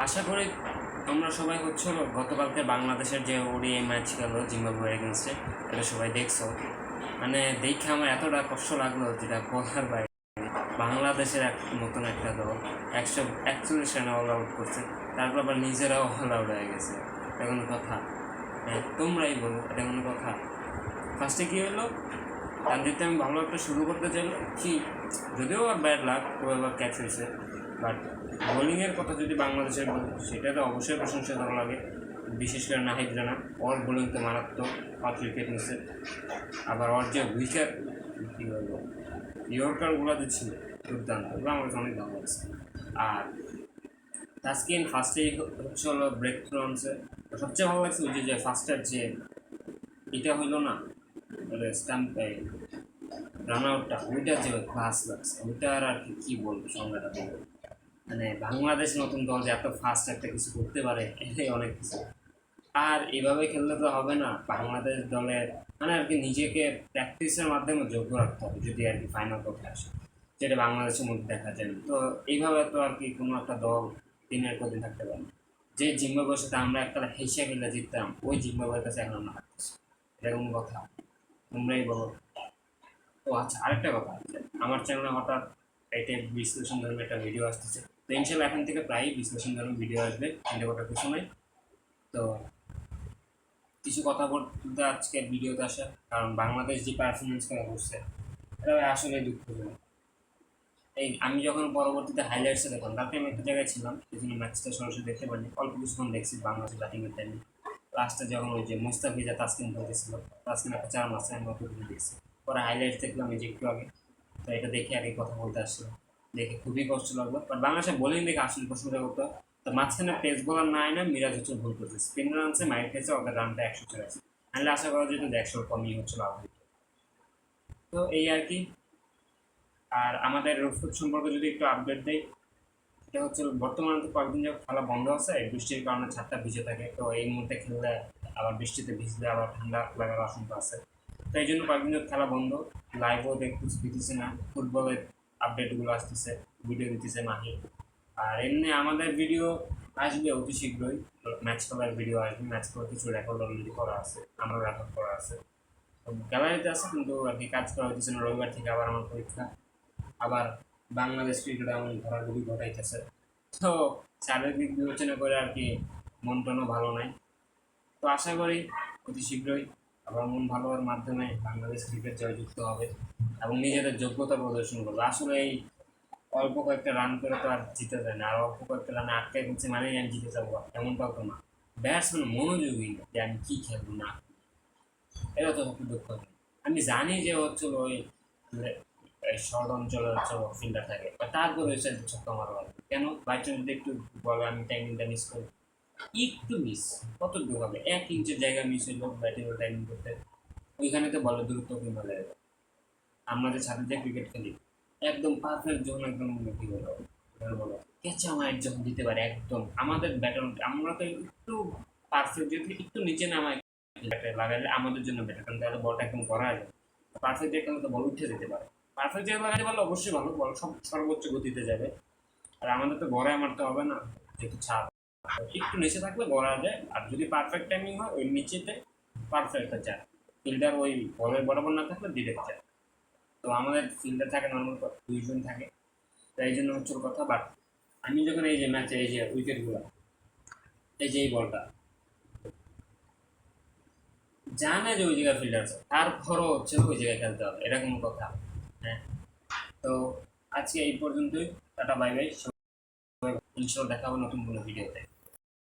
আশা করি তোমরা সবাই গতকালকে বাংলাদেশের যে ওডিআই ম্যাচ গেল জিম্বাবুয়ে এগেনস্টে, এটা সবাই দেখছো। মানে দেখে আমার এতটা কষ্ট লাগলো যেটা বলার বাইরে। বাংলাদেশের নতুন একটা দল 141 রানে অল আউট করছে, তারপর আবার নিজেরাও অল আউট হয়ে গেছে। এটা কোনো কথা? হ্যাঁ, তোমরাই বলো, এটা কোনো কথা? ফার্স্টে কী হলো, তানজিদকে আমি ভালো একটা শুরু করতে চাইলো কি, যদিও আর ব্যাড লাক ও এবার ক্যাচ হয়েছে, বাট বোলিংয়ের কথা যদি বাংলাদেশের বলি সেটা তো অবশ্যই প্রশংসা করা লাগে। বিশেষ করে নাহিদ রানা, ওর বোলিং তো মারাত্মক, 5 উইকেট নিচ্ছে। আবার ওর যে উইকেট কী বলবো, ইয়র্কারগুলো যে ছিল দুর্দান্ত, ওগুলো আমার কাছে অনেক ভালো লাগছে। আর তাসকিন ফার্স্টেই হচ্ছে হলো ব্রেক থ্রু আনছে। সবচেয়ে ভালো লাগছে ওই যে ফার্স্টের যে এটা হইলো না, স্টাম্প রান আউটটা, ওইটা যে ক্লাস লাগছে, ওইটার আর কি বলবো, সংজ্ঞাটা বলবো। মানে বাংলাদেশ নতুন দল যে এত ফাস্ট একটা কিছু করতে পারে, এটাই অনেক কিছু। আর এভাবে খেললে তো হবে না। বাংলাদেশ দলে মানে আর কি নিজেকে প্র্যাকটিসের মাধ্যমে যোগ্য রাখতে হবে যদি আর কি ফাইনাল করতে আসে, যেটা বাংলাদেশের মধ্যে দেখা যায় না। তো এইভাবে তো আর কি কোনো একটা দল দিনের পর দিন থাকতে পারে না। যে জিম্বাবুয়ের সাথে আমরা একটা হেসে খেলে জিততাম, ওই জিম্বাবুয়ের কাছে এখন আমরা হারতেছি। এটা কোনো কথা? তোমরাই বলো। ও আচ্ছা, আরেকটা কথা আছে, আমার চ্যানেলে হঠাৎ এটা বিশ্লেষণ ধর্মী একটা ভিডিও আসতেছে। তো ইনশাল্লাহ এখন থেকে প্রায়ই বিশ্লেষণ ধর্মী ভিডিও আসবে, চিন্তা করার কিছু নাই। তো কিছু কথা বলতে আজকে ভিডিওতে আসা, কারণ বাংলাদেশ যে পারফরমেন্স করা করছে এটা আসলে দুঃখজনক। এই আমি যখন পরবর্তীতে হাইলাইটসে দেখলাম, তাতে আমি একটা জায়গায় ছিলাম, এই জন্য ম্যাচটা সরাসরি দেখতে পারিনি, অল্প কিছুক্ষণ দেখছি বাংলাদেশ ব্যাটিংয়ের টাইমে। লাস্টে যখন ওই যে মুস্তাফিজা তাসকিন বলতেছিল, তাসকিন একটা 4 মাসে আমি অতটুকু দেখছি। পরে হাইলাইটস দেখলাম এই যে একটু আগে, তো এটা দেখে আগে কথা বলতে আসছিলাম। দেখে খুবই কষ্ট লাগলো। বাট বাংলাদেশের বোলিং দেখে আসলে প্রশ্নটা করতো, তো মাঝখানে পেস বোলার না হয় না, মিরাজ হচ্ছে ভুল করছে, স্পিনার আনছে, মাইর খেয়েছে, ওদের রানটা 100 চলে আসছে। তাহলে আশা করা যেত 100 কমই হচ্ছিল আগে। তো এই আর কি। আর আমাদের রোডফুট সম্পর্কে যদি একটু আপডেট দেয়, এটা হচ্ছে বর্তমানে তো কয়েকদিন যাবত খেলা বন্ধ আছে, বৃষ্টির কারণে ছাদটা ভিজে থাকে। তো এই মুহূর্তে খেললে আবার বৃষ্টিতে ভিজলে আবার ঠান্ডা লাগার আশঙ্কা আছে। তো এই জন্য কয়েকদিন যাবত খেলা বন্ধ, লাইভও দিতেছে না, ফুটবলের আপডেটগুলো আসতেছে, ভিডিও দিতেছে মাহি। আর এমনি আমাদের ভিডিও আসবে অতি শীঘ্রই, ম্যাচ খেলার ভিডিও আসবে। ম্যাচ খেলার কিছু রেকর্ড অলরেডি করা আছে, আমরা রেকর্ড করা আছে, গ্যালারিতে আছে, কিন্তু আর কি কাজ করা হইতেছে না। রবিবার থেকে আবার আমার পরীক্ষা, আবার বাংলাদেশ ক্রিকেট এমন ঘোরাঘুরি ঘটাইতেছে। তো চারিদিক বিবেচনা করে আর কি মন টনও ভালো নাই। তো আশা করি অতি শীঘ্রই আবার মন ভালো হওয়ার মাধ্যমে বাংলাদেশ ক্রিকেট জয়যুক্ত হবে এবং নিজেদের যোগ্যতা প্রদর্শন করবে। আসলে এই অল্প কয়েকটা রান করে তো আর জিতে যায় না, আর অল্প কয়েকটা রানে আটকে গেছে মানেই আমি জিতে যাবো, এমনটাও তো না। ব্যাটসম্যান মনোযোগী না যে আমি কি খেলবো না, এটা তো সত্যি দুঃখ। আমি জানি যে হচ্ছিল ওই শর্ট অঞ্চলের হচ্ছে ফিল্ডার থাকে, তারপর ওই সাইড ছক্কা মারা লাগবে কেন? বাই চান্স যদি একটু বলে আমি টাইমিংটা মিস করি, একটু মিস, কতটুকু হবে, 1 ইঞ্চের জায়গা মিস হইলো ব্যাটিং ও টাইমিং করতে, ওইখানে তো বলে দূরত্ব কমে যায়। আমরা যে ছাদে যে ক্রিকেট খেলি, একদম পারফেক্ট যখন একদম কি বলো, বলো ক্যাচা মাইট যখন দিতে পারে একদম, আমাদের ব্যাটার আমরা তো একটু পারফেক্ট যদি একটু নিচে নামায় লাগাইলে আমাদের জন্য বেটার, কারণ তাহলে বলটা একদম করা যায়। পারফেক্ট জায়গায় তো বল উঠে যেতে পারে, পারফেক্ট জায়গায় লাগাতে পারলে অবশ্যই ভালো, বল সর্বোচ্চ গতিতে যাবে। আর আমাদের তো গড়ায় মারতে হবে না, যেহেতু ছাদ একটু নিচে থাকলে গড়া যায়। আর যদি পারফেক্ট টাইমিং হয় ওই নিচেতে পারফেক্ট যায়, ফিল্ডার ওই বলের বরাবর না থাকলে ডিরেক্ট যায়। তো আমাদের ফিল্ডার থাকে নর্মাল 2 জন থাকে, তাই এই জন্য হচ্ছে কথা। বাট আমি যখন এই যে ম্যাচে এই যে উইকেটগুলো, এই যে এই বলটা জানে যে ওই জায়গায় ফিল্ডার আছে, তারপরও হচ্ছে ওই জায়গায় খেলতে হবে, এটা কোনো কথা? হ্যাঁ। তো আজকে এই পর্যন্তই, টাটা বাই বাই, ইনশাল্লাহ দেখা হবে নতুন কোনো ভিডিওতে।